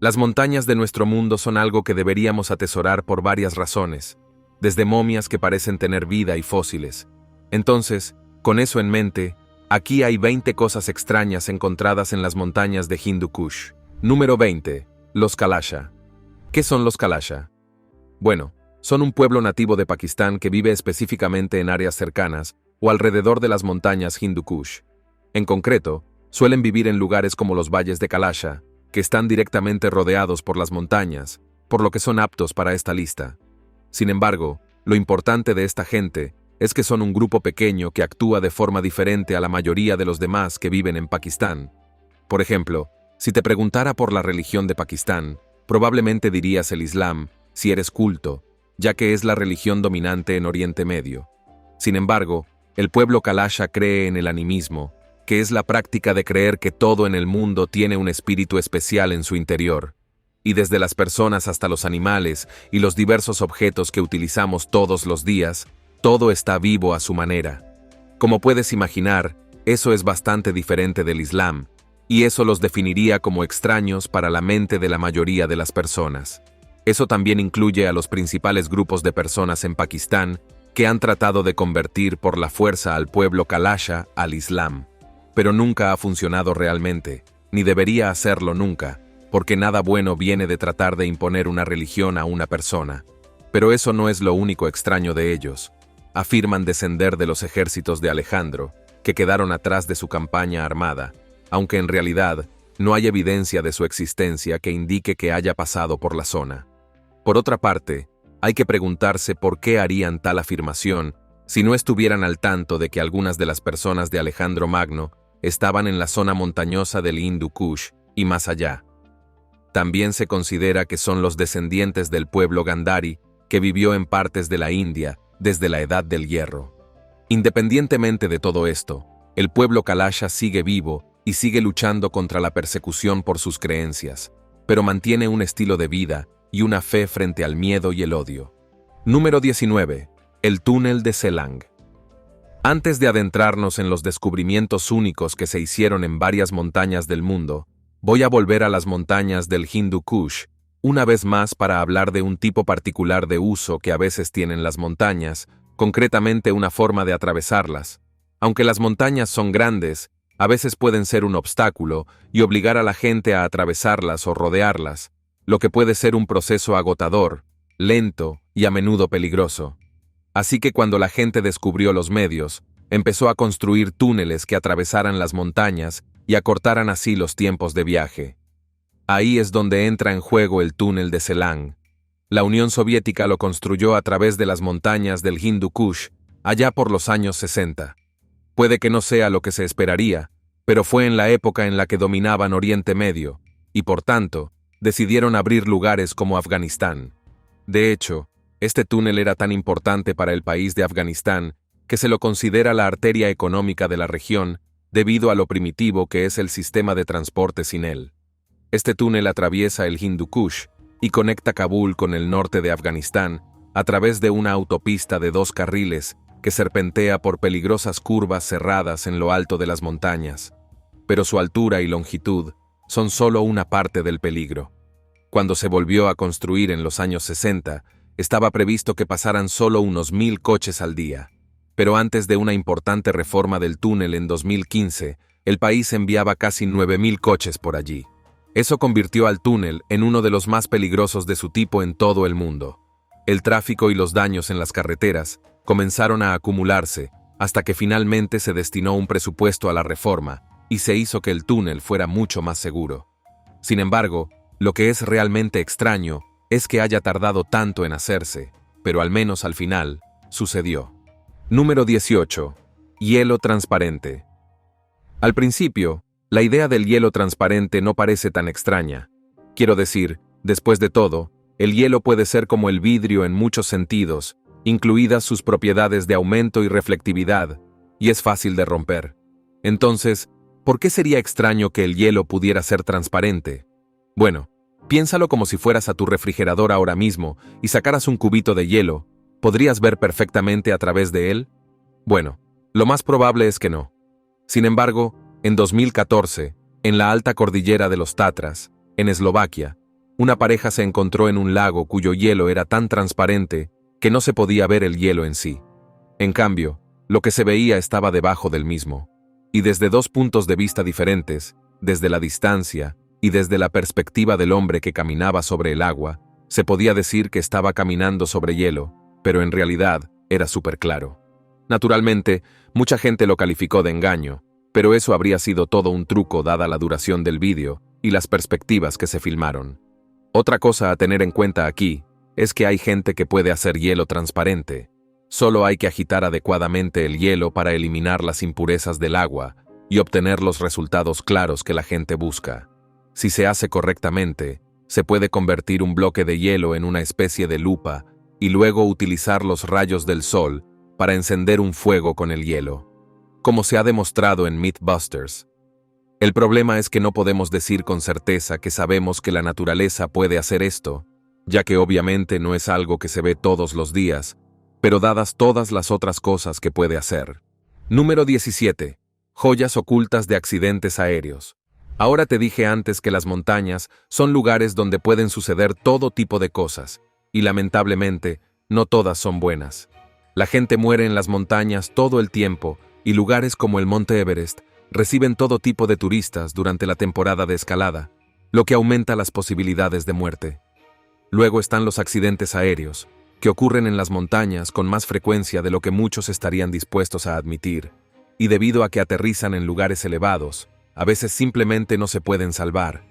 Las montañas de nuestro mundo son algo que deberíamos atesorar por varias razones, desde momias que parecen tener vida y fósiles. Entonces, con eso en mente, aquí hay 20 cosas extrañas encontradas en las montañas de Hindu Kush. Número 20. Los Kalasha. ¿Qué son los Kalasha? Bueno, son un pueblo nativo de Pakistán que vive específicamente en áreas cercanas o alrededor de las montañas Hindu Kush. En concreto, suelen vivir en lugares como los valles de Kalasha, que están directamente rodeados por las montañas, por lo que son aptos para esta lista. Sin embargo, lo importante de esta gente es que son un grupo pequeño que actúa de forma diferente a la mayoría de los demás que viven en Pakistán. Por ejemplo, si te preguntara por la religión de Pakistán, probablemente dirías el Islam, si eres culto, ya que es la religión dominante en Oriente Medio. Sin embargo, el pueblo Kalasha cree en el animismo, que es la práctica de creer que todo en el mundo tiene un espíritu especial en su interior. Y desde las personas hasta los animales y los diversos objetos que utilizamos todos los días, todo está vivo a su manera. Como puedes imaginar, eso es bastante diferente del Islam, y eso los definiría como extraños para la mente de la mayoría de las personas. Eso también incluye a los principales grupos de personas en Pakistán que han tratado de convertir por la fuerza al pueblo Kalasha al Islam. Pero nunca ha funcionado realmente, ni debería hacerlo nunca, porque nada bueno viene de tratar de imponer una religión a una persona. Pero eso no es lo único extraño de ellos. Afirman descender de los ejércitos de Alejandro, que quedaron atrás de su campaña armada, aunque en realidad no hay evidencia de su existencia que indique que haya pasado por la zona. Por otra parte, hay que preguntarse por qué harían tal afirmación si no estuvieran al tanto de que algunas de las personas de Alejandro Magno estaban en la zona montañosa del Hindu Kush y más allá. También se considera que son los descendientes del pueblo Gandhari que vivió en partes de la India desde la Edad del Hierro. Independientemente de todo esto, el pueblo Kalasha sigue vivo y sigue luchando contra la persecución por sus creencias, pero mantiene un estilo de vida y una fe frente al miedo y el odio. Número 19. El túnel de Selang. Antes de adentrarnos en los descubrimientos únicos que se hicieron en varias montañas del mundo, voy a volver a las montañas del Hindu Kush, una vez más para hablar de un tipo particular de uso que a veces tienen las montañas, concretamente una forma de atravesarlas. Aunque las montañas son grandes, a veces pueden ser un obstáculo y obligar a la gente a atravesarlas o rodearlas, lo que puede ser un proceso agotador, lento y a menudo peligroso. Así que cuando la gente descubrió los medios, empezó a construir túneles que atravesaran las montañas y acortaran así los tiempos de viaje. Ahí es donde entra en juego el túnel de Selang. La Unión Soviética lo construyó a través de las montañas del Hindu Kush, allá por los años 60. Puede que no sea lo que se esperaría, pero fue en la época en la que dominaban Oriente Medio, y por tanto, decidieron abrir lugares como Afganistán. De hecho, este túnel era tan importante para el país de Afganistán que se lo considera la arteria económica de la región debido a lo primitivo que es el sistema de transporte sin él. Este túnel atraviesa el Hindu Kush y conecta Kabul con el norte de Afganistán a través de una autopista de 2 carriles que serpentea por peligrosas curvas cerradas en lo alto de las montañas. Pero su altura y longitud son solo una parte del peligro. Cuando se volvió a construir en los años 60, estaba previsto que pasaran solo unos 1000 coches al día. Pero antes de una importante reforma del túnel en 2015, el país enviaba casi 9000 coches por allí. Eso convirtió al túnel en uno de los más peligrosos de su tipo en todo el mundo. El tráfico y los daños en las carreteras comenzaron a acumularse hasta que finalmente se destinó un presupuesto a la reforma y se hizo que el túnel fuera mucho más seguro. Sin embargo, lo que es realmente extraño es que haya tardado tanto en hacerse, pero al menos al final, sucedió. Número 18. Hielo transparente. Al principio, la idea del hielo transparente no parece tan extraña. Quiero decir, después de todo, el hielo puede ser como el vidrio en muchos sentidos, incluidas sus propiedades de aumento y reflectividad, y es fácil de romper. Entonces, ¿por qué sería extraño que el hielo pudiera ser transparente? Bueno, piénsalo como si fueras a tu refrigerador ahora mismo y sacaras un cubito de hielo. ¿Podrías ver perfectamente a través de él? Bueno, lo más probable es que no. Sin embargo, en 2014, en la alta cordillera de los Tatras, en Eslovaquia, Una pareja se encontró en un lago cuyo hielo era tan transparente que no se podía ver el hielo en sí. En cambio, lo que se veía estaba debajo del mismo. Y desde dos puntos de vista diferentes, desde la distancia y desde la perspectiva del hombre que caminaba sobre el agua, se podía decir que estaba caminando sobre hielo, pero en realidad era súper claro. Naturalmente, mucha gente lo calificó de engaño, pero eso habría sido todo un truco dada la duración del vídeo y las perspectivas que se filmaron. Otra cosa a tener en cuenta aquí es que hay gente que puede hacer hielo transparente. Solo hay que agitar adecuadamente el hielo para eliminar las impurezas del agua y obtener los resultados claros que la gente busca. Si se hace correctamente, se puede convertir un bloque de hielo en una especie de lupa y luego utilizar los rayos del sol para encender un fuego con el hielo, como se ha demostrado en Mythbusters. El problema es que no podemos decir con certeza que sabemos que la naturaleza puede hacer esto, ya que obviamente no es algo que se ve todos los días, pero dadas todas las otras cosas que puede hacer. Número 17. Joyas ocultas de accidentes aéreos. Ahora te dije antes que las montañas son lugares donde pueden suceder todo tipo de cosas, y lamentablemente, no todas son buenas. La gente muere en las montañas todo el tiempo, y lugares como el Monte Everest reciben todo tipo de turistas durante la temporada de escalada, lo que aumenta las posibilidades de muerte. Luego están los accidentes aéreos, que ocurren en las montañas con más frecuencia de lo que muchos estarían dispuestos a admitir, y debido a que aterrizan en lugares elevados, a veces simplemente no se pueden salvar.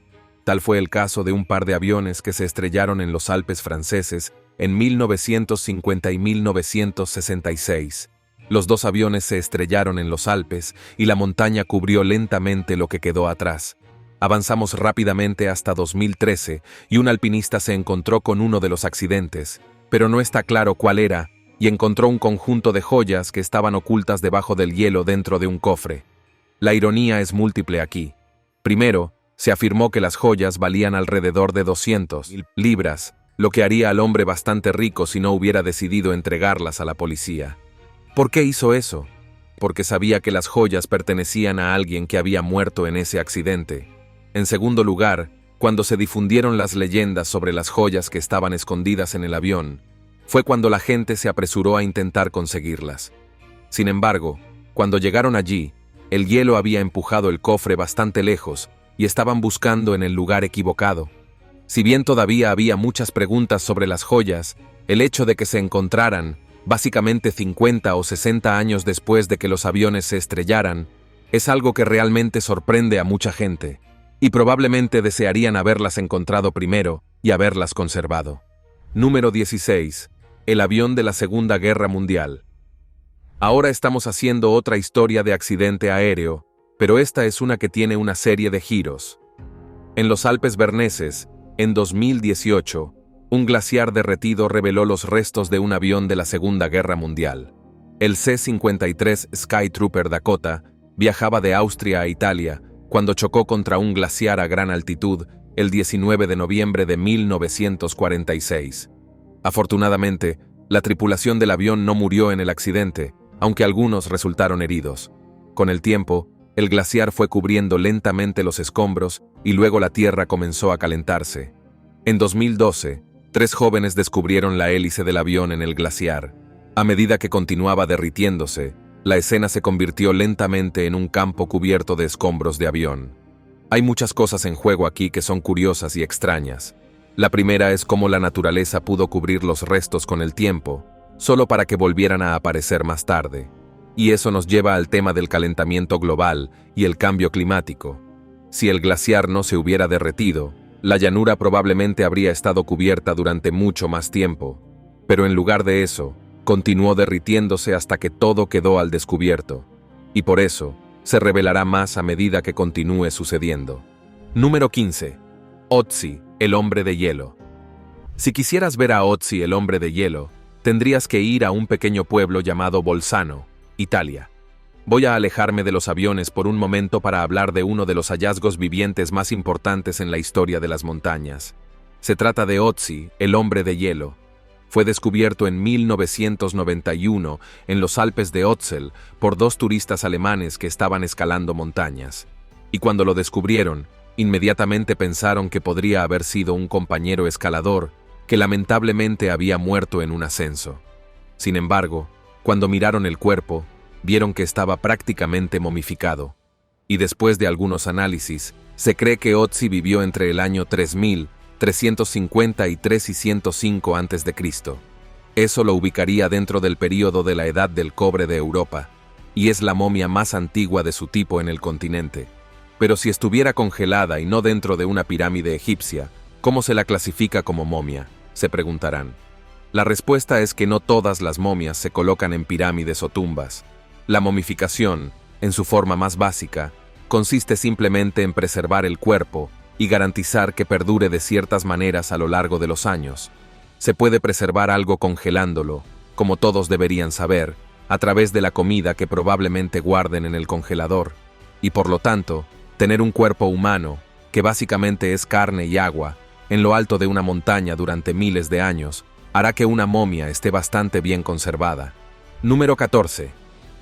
Tal fue el caso de un par de aviones que se estrellaron en los Alpes franceses en 1950 y 1966. Los dos aviones se estrellaron en los Alpes y la montaña cubrió lentamente lo que quedó atrás. Avanzamos rápidamente hasta 2013 y un alpinista se encontró con uno de los accidentes, pero no está claro cuál era, y encontró un conjunto de joyas que estaban ocultas debajo del hielo dentro de un cofre. La ironía es múltiple aquí. Primero, se afirmó que las joyas valían alrededor de 200.000 libras, lo que haría al hombre bastante rico si no hubiera decidido entregarlas a la policía. ¿Por qué hizo eso? Porque sabía que las joyas pertenecían a alguien que había muerto en ese accidente. En segundo lugar, cuando se difundieron las leyendas sobre las joyas que estaban escondidas en el avión, fue cuando la gente se apresuró a intentar conseguirlas. Sin embargo, cuando llegaron allí, el hielo había empujado el cofre bastante lejos y estaban buscando en el lugar equivocado. Si bien todavía había muchas preguntas sobre las joyas, el hecho de que se encontraran, básicamente 50 o 60 años después de que los aviones se estrellaran, es algo que realmente sorprende a mucha gente, y probablemente desearían haberlas encontrado primero y haberlas conservado. Número 16. El avión de la Segunda Guerra Mundial. Ahora estamos haciendo otra historia de accidente aéreo, pero esta es una que tiene una serie de giros. En los Alpes berneses, en 2018, un glaciar derretido reveló los restos de un avión de la Segunda Guerra Mundial. El C-53 Skytrooper Dakota viajaba de Austria a Italia cuando chocó contra un glaciar a gran altitud el 19 de noviembre de 1946. Afortunadamente, la tripulación del avión no murió en el accidente, aunque algunos resultaron heridos. Con el tiempo, el glaciar fue cubriendo lentamente los escombros y luego la tierra comenzó a calentarse. En 2012, 3 jóvenes descubrieron la hélice del avión en el glaciar. A medida que continuaba derritiéndose, la escena se convirtió lentamente en un campo cubierto de escombros de avión. Hay muchas cosas en juego aquí que son curiosas y extrañas. La primera es cómo la naturaleza pudo cubrir los restos con el tiempo, solo para que volvieran a aparecer más tarde. Y eso nos lleva al tema del calentamiento global y el cambio climático. Si el glaciar no se hubiera derretido, la llanura probablemente habría estado cubierta durante mucho más tiempo, pero en lugar de eso, continuó derritiéndose hasta que todo quedó al descubierto, y por eso, se revelará más a medida que continúe sucediendo. Número 15. Ötzi, el hombre de hielo. Si quisieras ver a Ötzi, el hombre de hielo, tendrías que ir a un pequeño pueblo llamado Bolzano, Italia. Voy a alejarme de los aviones por un momento para hablar de uno de los hallazgos vivientes más importantes en la historia de las montañas. Se trata de Ötzi, el hombre de hielo. Fue descubierto en 1991 en los Alpes de Ötztal por 2 turistas alemanes que estaban escalando montañas. Y cuando lo descubrieron, Inmediatamente pensaron que podría haber sido un compañero escalador que lamentablemente había muerto en un ascenso. Sin embargo, cuando miraron el cuerpo, vieron que estaba prácticamente momificado. Y después de algunos análisis, se cree que Otzi vivió entre el año 3353 y 105 a.C. Eso lo ubicaría dentro del período de la Edad del Cobre de Europa, y es la momia más antigua de su tipo en el continente. Pero si estuviera congelada y no dentro de una pirámide egipcia, ¿cómo se la clasifica como momia?, se preguntarán. La respuesta es que no todas las momias se colocan en pirámides o tumbas. La momificación, en su forma más básica, consiste simplemente en preservar el cuerpo y garantizar que perdure de ciertas maneras a lo largo de los años. Se puede preservar algo congelándolo, como todos deberían saber, a través de la comida que probablemente guarden en el congelador, y por lo tanto, tener un cuerpo humano, que básicamente es carne y agua, en lo alto de una montaña durante miles de años, hará que una momia esté bastante bien conservada. Número 14.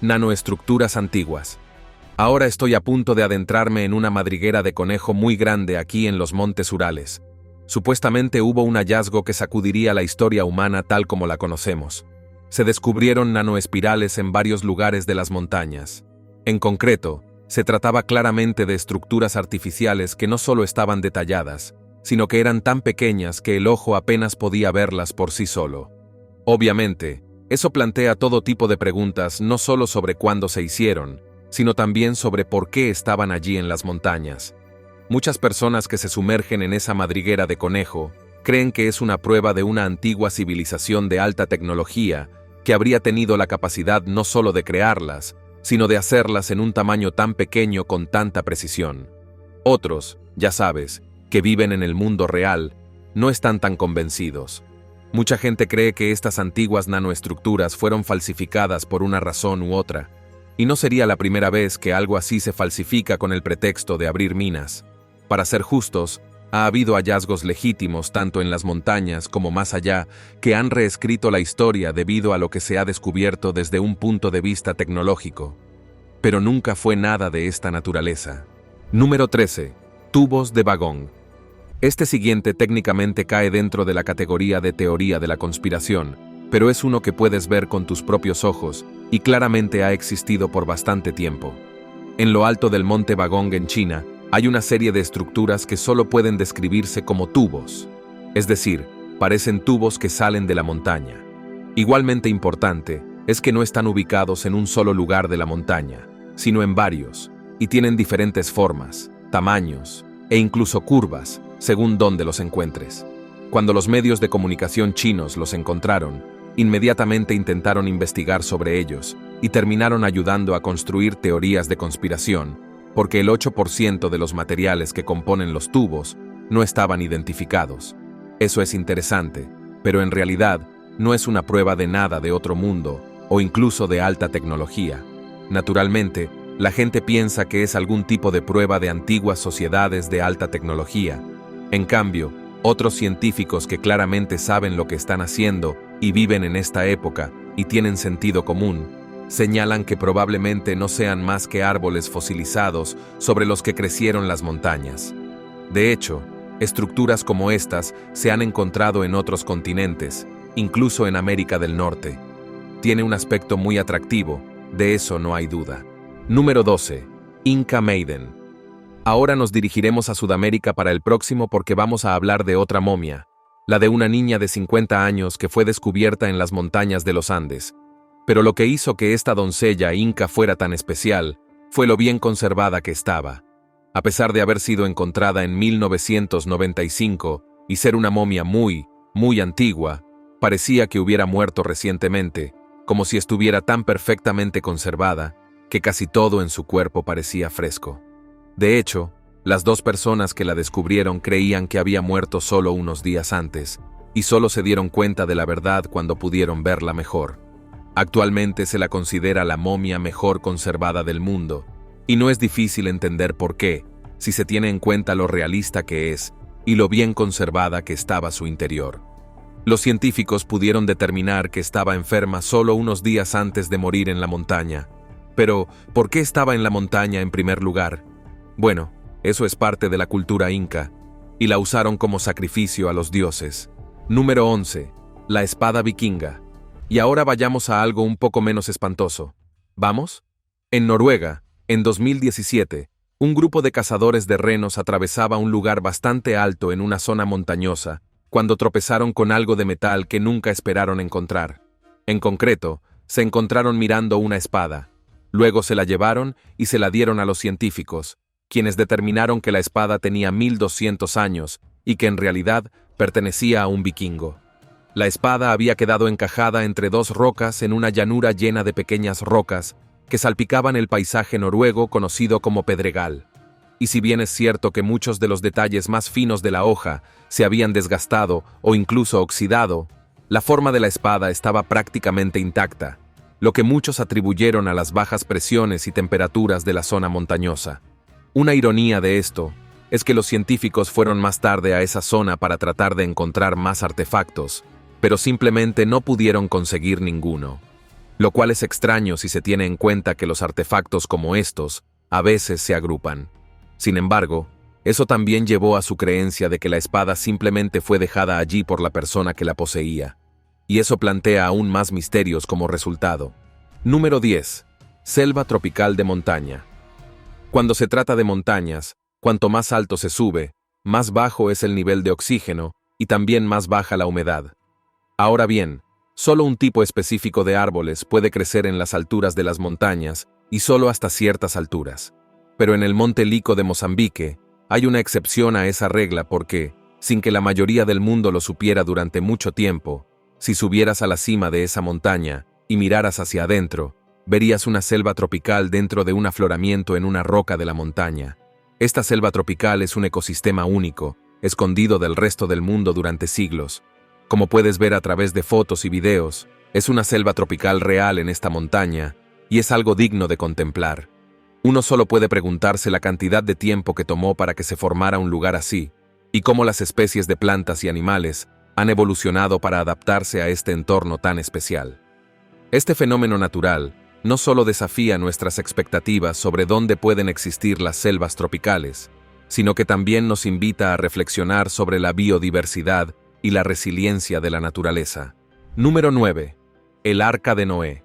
Nanoestructuras antiguas. Ahora estoy a punto de adentrarme en una madriguera de conejo muy grande aquí en los Montes Urales. Supuestamente hubo un hallazgo que sacudiría la historia humana tal como la conocemos. Se descubrieron nanoespirales en varios lugares de las montañas. En concreto, se trataba claramente de estructuras artificiales que no solo estaban detalladas, sino que eran tan pequeñas que el ojo apenas podía verlas por sí solo. Obviamente, eso plantea todo tipo de preguntas no solo sobre cuándo se hicieron, sino también sobre por qué estaban allí en las montañas. Muchas personas que se sumergen en esa madriguera de conejo creen que es una prueba de una antigua civilización de alta tecnología que habría tenido la capacidad no solo de crearlas, sino de hacerlas en un tamaño tan pequeño con tanta precisión. Otros, ya sabes, que viven en el mundo real, no están tan convencidos. Mucha gente cree que estas antiguas nanoestructuras fueron falsificadas por una razón u otra, y no sería la primera vez que algo así se falsifica con el pretexto de abrir minas. Para ser justos, ha habido hallazgos legítimos tanto en las montañas como más allá que han reescrito la historia debido a lo que se ha descubierto desde un punto de vista tecnológico. Pero nunca fue nada de esta naturaleza. Número 13. Tubos de vagón. Este siguiente técnicamente cae dentro de la categoría de teoría de la conspiración, pero es uno que puedes ver con tus propios ojos y claramente ha existido por bastante tiempo. En lo alto del monte Bagong en China, hay una serie de estructuras que solo pueden describirse como tubos, es decir, parecen tubos que salen de la montaña. Igualmente importante es que no están ubicados en un solo lugar de la montaña, sino en varios, y tienen diferentes formas, tamaños e incluso curvas, según dónde los encuentres. Cuando los medios de comunicación chinos los encontraron, inmediatamente intentaron investigar sobre ellos y terminaron ayudando a construir teorías de conspiración, porque el 8% de los materiales que componen los tubos no estaban identificados. Eso es interesante, pero en realidad no es una prueba de nada de otro mundo o incluso de alta tecnología. Naturalmente, la gente piensa que es algún tipo de prueba de antiguas sociedades de alta tecnología. En cambio, otros científicos que claramente saben lo que están haciendo y viven en esta época y tienen sentido común, señalan que probablemente no sean más que árboles fosilizados sobre los que crecieron las montañas. De hecho, estructuras como estas se han encontrado en otros continentes, incluso en América del Norte. Tiene un aspecto muy atractivo, de eso no hay duda. Número 12. Inca Maiden. Ahora nos dirigiremos a Sudamérica para el próximo porque vamos a hablar de otra momia, la de una niña de 50 años que fue descubierta en las montañas de los Andes. Pero lo que hizo que esta doncella inca fuera tan especial fue lo bien conservada que estaba. A pesar de haber sido encontrada en 1995 y ser una momia muy antigua, parecía que hubiera muerto recientemente, como si estuviera tan perfectamente conservada que casi todo en su cuerpo parecía fresco. De hecho, las dos personas que la descubrieron creían que había muerto solo unos días antes, y solo se dieron cuenta de la verdad cuando pudieron verla mejor. Actualmente se la considera la momia mejor conservada del mundo, y no es difícil entender por qué, si se tiene en cuenta lo realista que es y lo bien conservada que estaba su interior. Los científicos pudieron determinar que estaba enferma solo unos días antes de morir en la montaña. Pero, ¿por qué estaba en la montaña en primer lugar? Bueno, Eso es parte de la cultura inca, y la usaron como sacrificio a los dioses. Número 11. La espada vikinga. Y ahora vayamos a algo un poco menos espantoso. ¿Vamos? En Noruega, en 2017, un grupo de cazadores de renos atravesaba un lugar bastante alto en una zona montañosa, cuando tropezaron con algo de metal que nunca esperaron encontrar. En concreto, se encontraron mirando una espada. Luego se la llevaron y se la dieron a los científicos, quienes determinaron que la espada tenía 1200 años y que en realidad pertenecía a un vikingo. La espada había quedado encajada entre dos rocas en una llanura llena de pequeñas rocas que salpicaban el paisaje noruego conocido como pedregal. Y si bien es cierto que muchos de los detalles más finos de la hoja se habían desgastado o incluso oxidado, la forma de la espada estaba prácticamente intacta, lo que muchos atribuyeron a las bajas presiones y temperaturas de la zona montañosa. Una ironía de esto es que los científicos fueron más tarde a esa zona para tratar de encontrar más artefactos, pero simplemente no pudieron conseguir ninguno. Lo cual es extraño si se tiene en cuenta que los artefactos como estos a veces se agrupan. Sin embargo, eso también llevó a su creencia de que la espada simplemente fue dejada allí por la persona que la poseía. Y eso plantea aún más misterios como resultado. Número 10. Selva tropical de montaña. Cuando se trata de montañas, cuanto más alto se sube, más bajo es el nivel de oxígeno y también más baja la humedad. Ahora bien, solo un tipo específico de árboles puede crecer en las alturas de las montañas y solo hasta ciertas alturas. Pero en el Monte Lico de Mozambique hay una excepción a esa regla porque, sin que la mayoría del mundo lo supiera durante mucho tiempo, si subieras a la cima de esa montaña y miraras hacia adentro, verías una selva tropical dentro de un afloramiento en una roca de la montaña. Esta selva tropical es un ecosistema único, escondido del resto del mundo durante siglos. Como puedes ver a través de fotos y videos, es una selva tropical real en esta montaña, y es algo digno de contemplar. Uno solo puede preguntarse la cantidad de tiempo que tomó para que se formara un lugar así, y cómo las especies de plantas y animales han evolucionado para adaptarse a este entorno tan especial. Este fenómeno natural no solo desafía nuestras expectativas sobre dónde pueden existir las selvas tropicales, sino que también nos invita a reflexionar sobre la biodiversidad y la resiliencia de la naturaleza. Número 9. El Arca de Noé.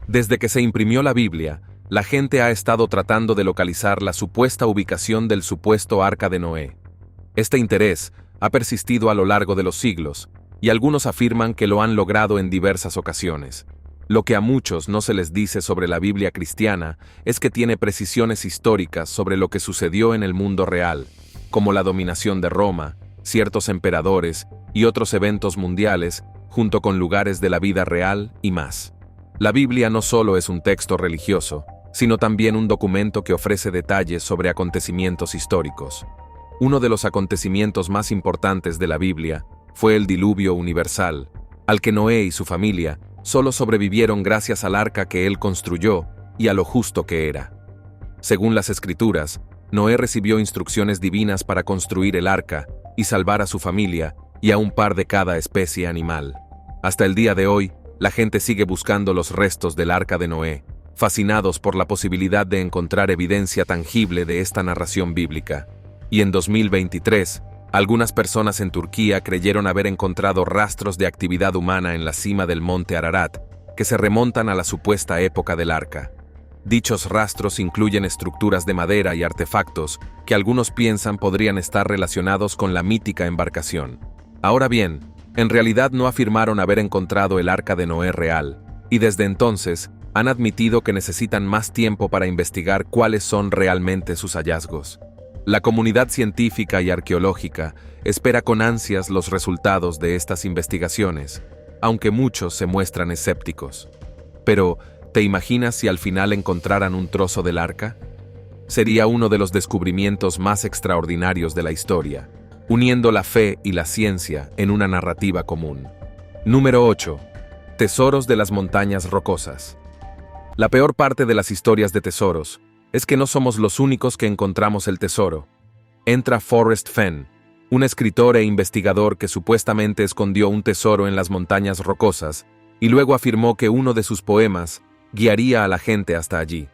Desde que se imprimió la Biblia, la gente ha estado tratando de localizar la supuesta ubicación del supuesto Arca de Noé. Este interés ha persistido a lo largo de los siglos, y algunos afirman que lo han logrado en diversas ocasiones. Lo que a muchos no se les dice sobre la Biblia cristiana es que tiene precisiones históricas sobre lo que sucedió en el mundo real, como la dominación de Roma, ciertos emperadores y otros eventos mundiales, junto con lugares de la vida real y más. La Biblia no solo es un texto religioso, sino también un documento que ofrece detalles sobre acontecimientos históricos. Uno de los acontecimientos más importantes de la Biblia fue el diluvio universal, al que Noé y su familia solo sobrevivieron gracias al arca que él construyó y a lo justo que era. Según las Escrituras, Noé recibió instrucciones divinas para construir el arca y salvar a su familia y a un par de cada especie animal. Hasta el día de hoy, la gente sigue buscando los restos del arca de Noé, fascinados por la posibilidad de encontrar evidencia tangible de esta narración bíblica. Y en 2023, algunas personas en Turquía creyeron haber encontrado rastros de actividad humana en la cima del monte Ararat, que se remontan a la supuesta época del arca. Dichos rastros incluyen estructuras de madera y artefactos que algunos piensan podrían estar relacionados con la mítica embarcación. Ahora bien, en realidad no afirmaron haber encontrado el arca de Noé real, y desde entonces han admitido que necesitan más tiempo para investigar cuáles son realmente sus hallazgos. La comunidad científica y arqueológica espera con ansias los resultados de estas investigaciones, aunque muchos se muestran escépticos. Pero, ¿te imaginas si al final encontraran un trozo del arca? Sería uno de los descubrimientos más extraordinarios de la historia, uniendo la fe y la ciencia en una narrativa común. Número 8. Tesoros de las montañas rocosas. La peor parte de las historias de tesoros es que no somos los únicos que encontramos el tesoro. Entra Forrest Fenn, un escritor e investigador que supuestamente escondió un tesoro en las montañas rocosas y luego afirmó que uno de sus poemas guiaría a la gente hasta allí.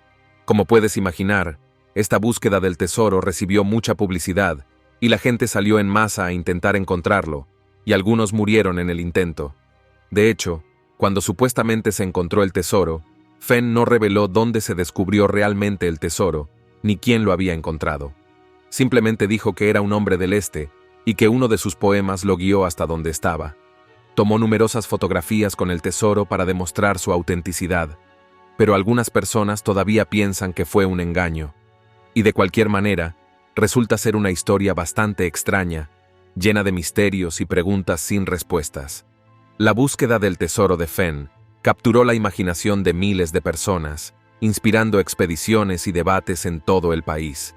Como puedes imaginar, esta búsqueda del tesoro recibió mucha publicidad, y la gente salió en masa a intentar encontrarlo, y algunos murieron en el intento. De hecho, cuando supuestamente se encontró el tesoro, Fenn no reveló dónde se descubrió realmente el tesoro, ni quién lo había encontrado. Simplemente dijo que era un hombre del este, y que uno de sus poemas lo guió hasta donde estaba. Tomó numerosas fotografías con el tesoro para demostrar su autenticidad, pero algunas personas todavía piensan que fue un engaño. Y de cualquier manera, resulta ser una historia bastante extraña, llena de misterios y preguntas sin respuestas. La búsqueda del tesoro de Fenn capturó la imaginación de miles de personas, inspirando expediciones y debates en todo el país.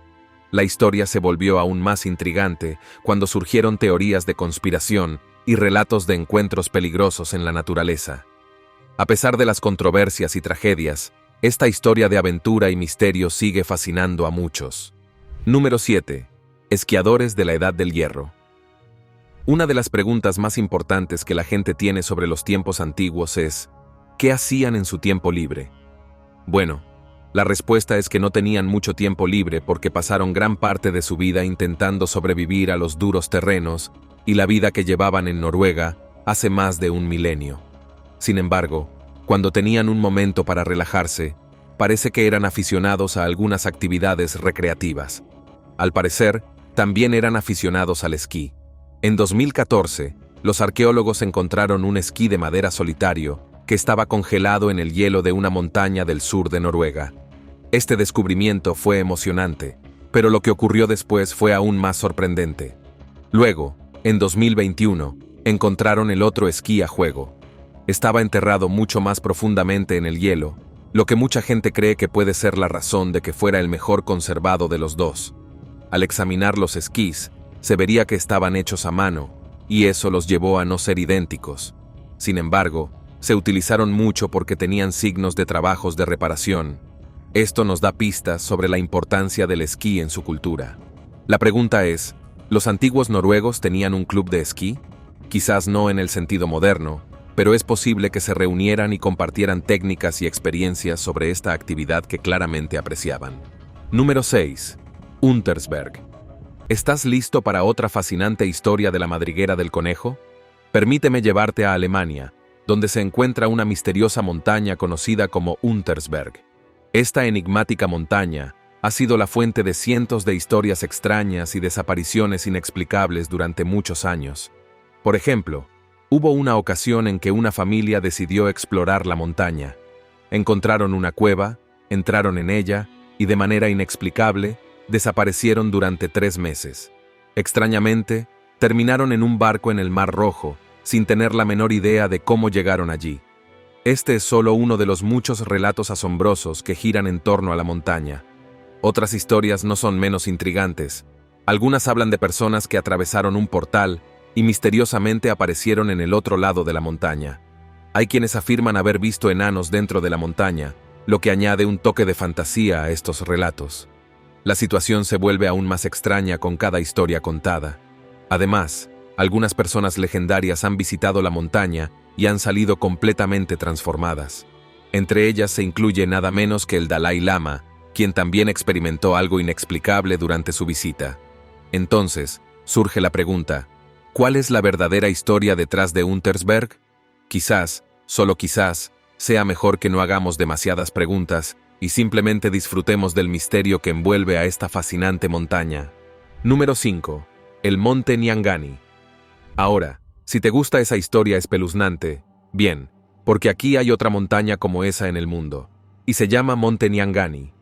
La historia se volvió aún más intrigante cuando surgieron teorías de conspiración y relatos de encuentros peligrosos en la naturaleza. A pesar de las controversias y tragedias, esta historia de aventura y misterio sigue fascinando a muchos. Número 7. Esquiadores de la Edad del Hierro. Una de las preguntas más importantes que la gente tiene sobre los tiempos antiguos es: ¿qué hacían en su tiempo libre? Bueno, la respuesta es que no tenían mucho tiempo libre porque pasaron gran parte de su vida intentando sobrevivir a los duros terrenos y la vida que llevaban en Noruega hace más de un milenio. Sin embargo, cuando tenían un momento para relajarse, parece que eran aficionados a algunas actividades recreativas. Al parecer, también eran aficionados al esquí. En 2014, los arqueólogos encontraron un esquí de madera solitario que estaba congelado en el hielo de una montaña del sur de Noruega. Este descubrimiento fue emocionante, pero lo que ocurrió después fue aún más sorprendente. Luego, en 2021, encontraron el otro esquí a juego. Estaba enterrado mucho más profundamente en el hielo, lo que mucha gente cree que puede ser la razón de que fuera el mejor conservado de los dos. Al examinar los esquís, se vería que estaban hechos a mano, y eso los llevó a no ser idénticos. Sin embargo, se utilizaron mucho porque tenían signos de trabajos de reparación. Esto nos da pistas sobre la importancia del esquí en su cultura. La pregunta es, ¿los antiguos noruegos tenían un club de esquí? Quizás no en el sentido moderno, pero es posible que se reunieran y compartieran técnicas y experiencias sobre esta actividad que claramente apreciaban. Número 6. Untersberg. ¿Estás listo para otra fascinante historia de la madriguera del conejo? Permíteme llevarte a Alemania, donde se encuentra una misteriosa montaña conocida como Untersberg. Esta enigmática montaña ha sido la fuente de cientos de historias extrañas y desapariciones inexplicables durante muchos años. Por ejemplo, hubo una ocasión en que una familia decidió explorar la montaña. Encontraron una cueva, entraron en ella y de manera inexplicable, desaparecieron durante 3 meses. Extrañamente, terminaron en un barco en el Mar Rojo, sin tener la menor idea de cómo llegaron allí. Este es solo uno de los muchos relatos asombrosos que giran en torno a la montaña. Otras historias no son menos intrigantes. Algunas hablan de personas que atravesaron un portal y misteriosamente aparecieron en el otro lado de la montaña. Hay quienes afirman haber visto enanos dentro de la montaña, lo que añade un toque de fantasía a estos relatos. La situación se vuelve aún más extraña con cada historia contada. Además, algunas personas legendarias han visitado la montaña y han salido completamente transformadas. Entre ellas se incluye nada menos que el Dalai Lama, quien también experimentó algo inexplicable durante su visita. Entonces, surge la pregunta, ¿cuál es la verdadera historia detrás de Untersberg? Quizás, solo quizás, sea mejor que no hagamos demasiadas preguntas y simplemente disfrutemos del misterio que envuelve a esta fascinante montaña. Número 5. El Monte Nyangani. Ahora, si te gusta esa historia espeluznante, bien, porque aquí hay otra montaña como esa en el mundo, y se llama Monte Nyangani.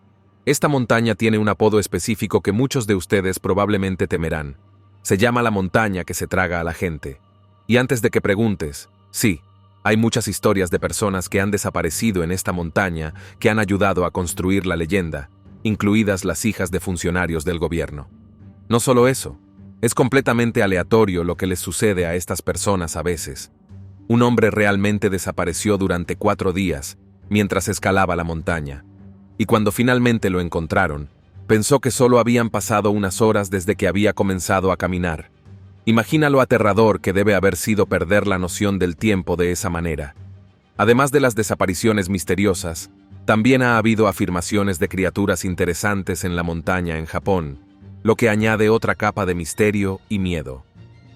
Esta montaña tiene un apodo específico que muchos de ustedes probablemente temerán. Se llama la montaña que se traga a la gente. Y antes de que preguntes, sí, hay muchas historias de personas que han desaparecido en esta montaña que han ayudado a construir la leyenda, incluidas las hijas de funcionarios del gobierno. No solo eso, es completamente aleatorio lo que les sucede a estas personas a veces. Un hombre realmente desapareció durante 4 días mientras escalaba la montaña, y cuando finalmente lo encontraron, pensó que solo habían pasado unas horas desde que había comenzado a caminar. Imagina lo aterrador que debe haber sido perder la noción del tiempo de esa manera. Además de las desapariciones misteriosas, También ha habido afirmaciones de criaturas interesantes en la montaña en Japón, lo que añade otra capa de misterio y miedo.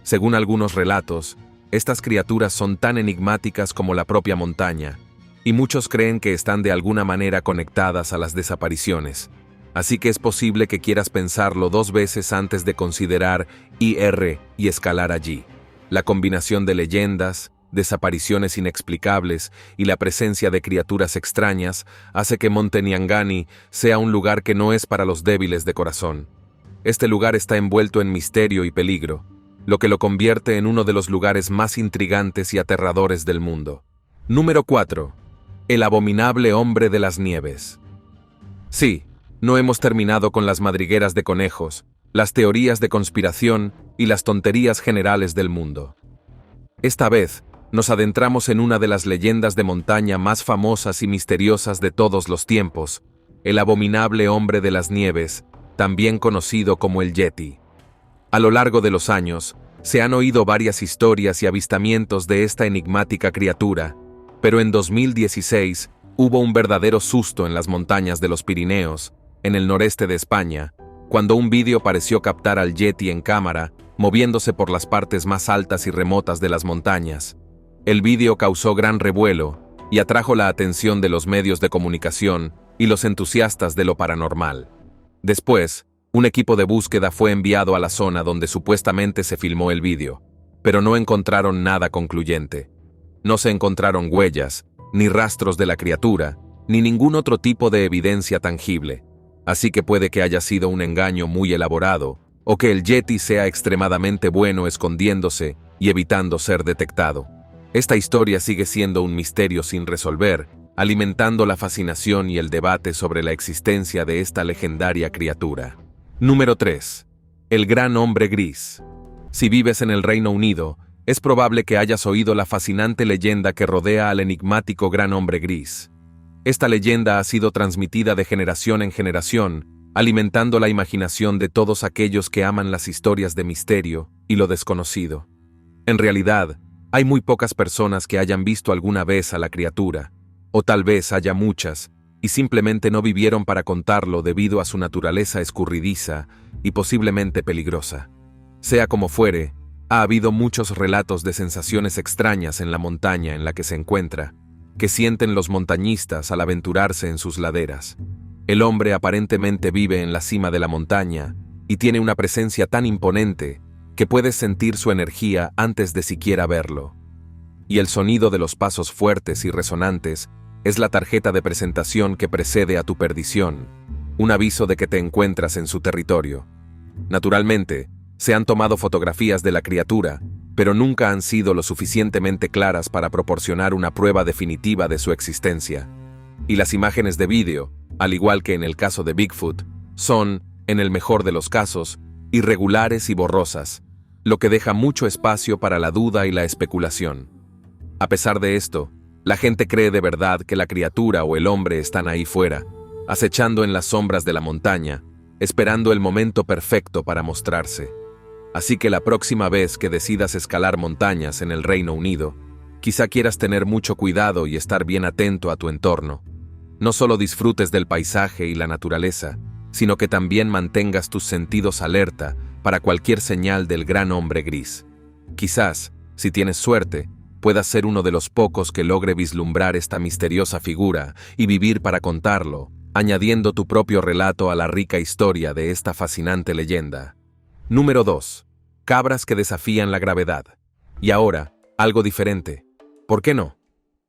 Según algunos relatos, estas criaturas son tan enigmáticas como la propia montaña, y muchos creen que están de alguna manera conectadas a las desapariciones. Así que es posible que quieras pensarlo 2 veces antes de considerar ir y escalar allí. La combinación de leyendas, desapariciones inexplicables y la presencia de criaturas extrañas hace que Monte Nyangani sea un lugar que no es para los débiles de corazón. Este lugar está envuelto en misterio y peligro, lo que lo convierte en uno de los lugares más intrigantes y aterradores del mundo. Número 4. El abominable hombre de las nieves. Sí, no hemos terminado con las madrigueras de conejos, las teorías de conspiración y las tonterías generales del mundo. Esta vez, nos adentramos en una de las leyendas de montaña más famosas y misteriosas de todos los tiempos, el abominable hombre de las nieves, también conocido como el Yeti. A lo largo de los años, se han oído varias historias y avistamientos de esta enigmática criatura, pero en 2016 hubo un verdadero susto en las montañas de los Pirineos, en el noreste de España, cuando un vídeo pareció captar al Yeti en cámara, moviéndose por las partes más altas y remotas de las montañas. El vídeo causó gran revuelo y atrajo la atención de los medios de comunicación y los entusiastas de lo paranormal. Después, un equipo de búsqueda fue enviado a la zona donde supuestamente se filmó el vídeo, pero no encontraron nada concluyente. No se encontraron huellas, ni rastros de la criatura, ni ningún otro tipo de evidencia tangible. Así que puede que haya sido un engaño muy elaborado, o que el Yeti sea extremadamente bueno escondiéndose y evitando ser detectado. Esta historia sigue siendo un misterio sin resolver, alimentando la fascinación y el debate sobre la existencia de esta legendaria criatura. Número 3. El gran hombre gris. Si vives en el Reino Unido, es probable que hayas oído la fascinante leyenda que rodea al enigmático gran hombre gris. Esta leyenda ha sido transmitida de generación en generación, alimentando la imaginación de todos aquellos que aman las historias de misterio y lo desconocido. En realidad, hay muy pocas personas que hayan visto alguna vez a la criatura, o tal vez haya muchas, y simplemente no vivieron para contarlo debido a su naturaleza escurridiza y posiblemente peligrosa. Sea como fuere, ha habido muchos relatos de sensaciones extrañas en la montaña en la que se encuentra, que sienten los montañistas al aventurarse en sus laderas. El hombre aparentemente vive en la cima de la montaña y tiene una presencia tan imponente que puedes sentir su energía antes de siquiera verlo. Y el sonido de los pasos fuertes y resonantes es la tarjeta de presentación que precede a tu perdición, un aviso de que te encuentras en su territorio. Naturalmente, se han tomado fotografías de la criatura, pero nunca han sido lo suficientemente claras para proporcionar una prueba definitiva de su existencia. Y las imágenes de vídeo, al igual que en el caso de Bigfoot, son, en el mejor de los casos, irregulares y borrosas, lo que deja mucho espacio para la duda y la especulación. A pesar de esto, la gente cree de verdad que la criatura o el hombre están ahí fuera, acechando en las sombras de la montaña, esperando el momento perfecto para mostrarse. Así que la próxima vez que decidas escalar montañas en el Reino Unido, quizá quieras tener mucho cuidado y estar bien atento a tu entorno. No solo disfrutes del paisaje y la naturaleza, sino que también mantengas tus sentidos alerta para cualquier señal del gran hombre gris. Quizás, si tienes suerte, puedas ser uno de los pocos que logre vislumbrar esta misteriosa figura y vivir para contarlo, añadiendo tu propio relato a la rica historia de esta fascinante leyenda. Número 2. Cabras que desafían la gravedad. Y ahora, algo diferente. ¿Por qué no?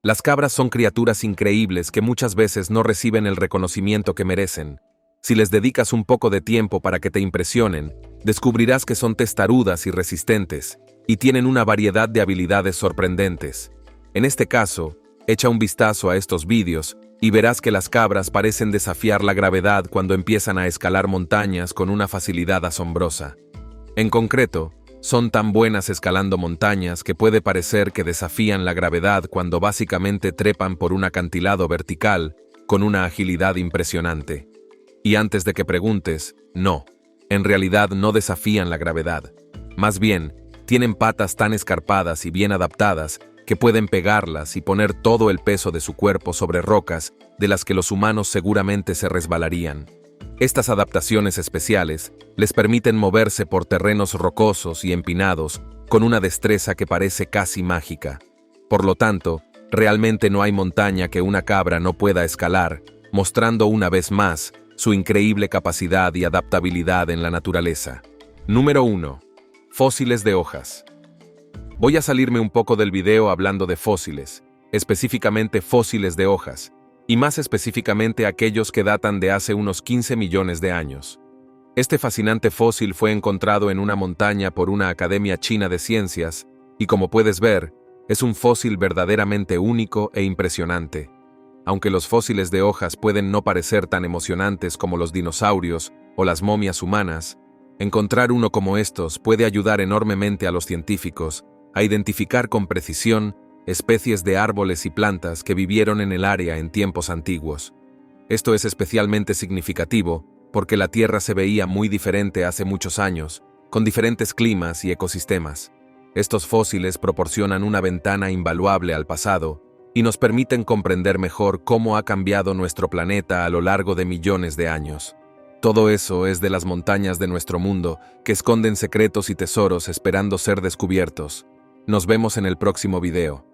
Las cabras son criaturas increíbles que muchas veces no reciben el reconocimiento que merecen. Si les dedicas un poco de tiempo para que te impresionen, descubrirás que son testarudas y resistentes, y tienen una variedad de habilidades sorprendentes. En este caso, echa un vistazo a estos vídeos y verás que las cabras parecen desafiar la gravedad cuando empiezan a escalar montañas con una facilidad asombrosa. En concreto, son tan buenas escalando montañas que puede parecer que desafían la gravedad cuando básicamente trepan por un acantilado vertical con una agilidad impresionante. Y antes de que preguntes, no, en realidad no desafían la gravedad. Más bien, tienen patas tan escarpadas y bien adaptadas que pueden pegarlas y poner todo el peso de su cuerpo sobre rocas de las que los humanos seguramente se resbalarían. Estas adaptaciones especiales les permiten moverse por terrenos rocosos y empinados con una destreza que parece casi mágica. Por lo tanto, realmente no hay montaña que una cabra no pueda escalar, mostrando una vez más su increíble capacidad y adaptabilidad en la naturaleza. Número 1. Fósiles de hojas. Voy a salirme un poco del video hablando de fósiles, específicamente fósiles de hojas, y más específicamente aquellos que datan de hace unos 15 millones de años. Este fascinante fósil fue encontrado en una montaña por una academia china de ciencias, y como puedes ver, es un fósil verdaderamente único e impresionante. Aunque los fósiles de hojas pueden no parecer tan emocionantes como los dinosaurios o las momias humanas, encontrar uno como estos puede ayudar enormemente a los científicos a identificar con precisión especies de árboles y plantas que vivieron en el área en tiempos antiguos. Esto es especialmente significativo porque la Tierra se veía muy diferente hace muchos años, con diferentes climas y ecosistemas. Estos fósiles proporcionan una ventana invaluable al pasado y nos permiten comprender mejor cómo ha cambiado nuestro planeta a lo largo de millones de años. Todo eso es de las montañas de nuestro mundo que esconden secretos y tesoros esperando ser descubiertos. Nos vemos en el próximo video.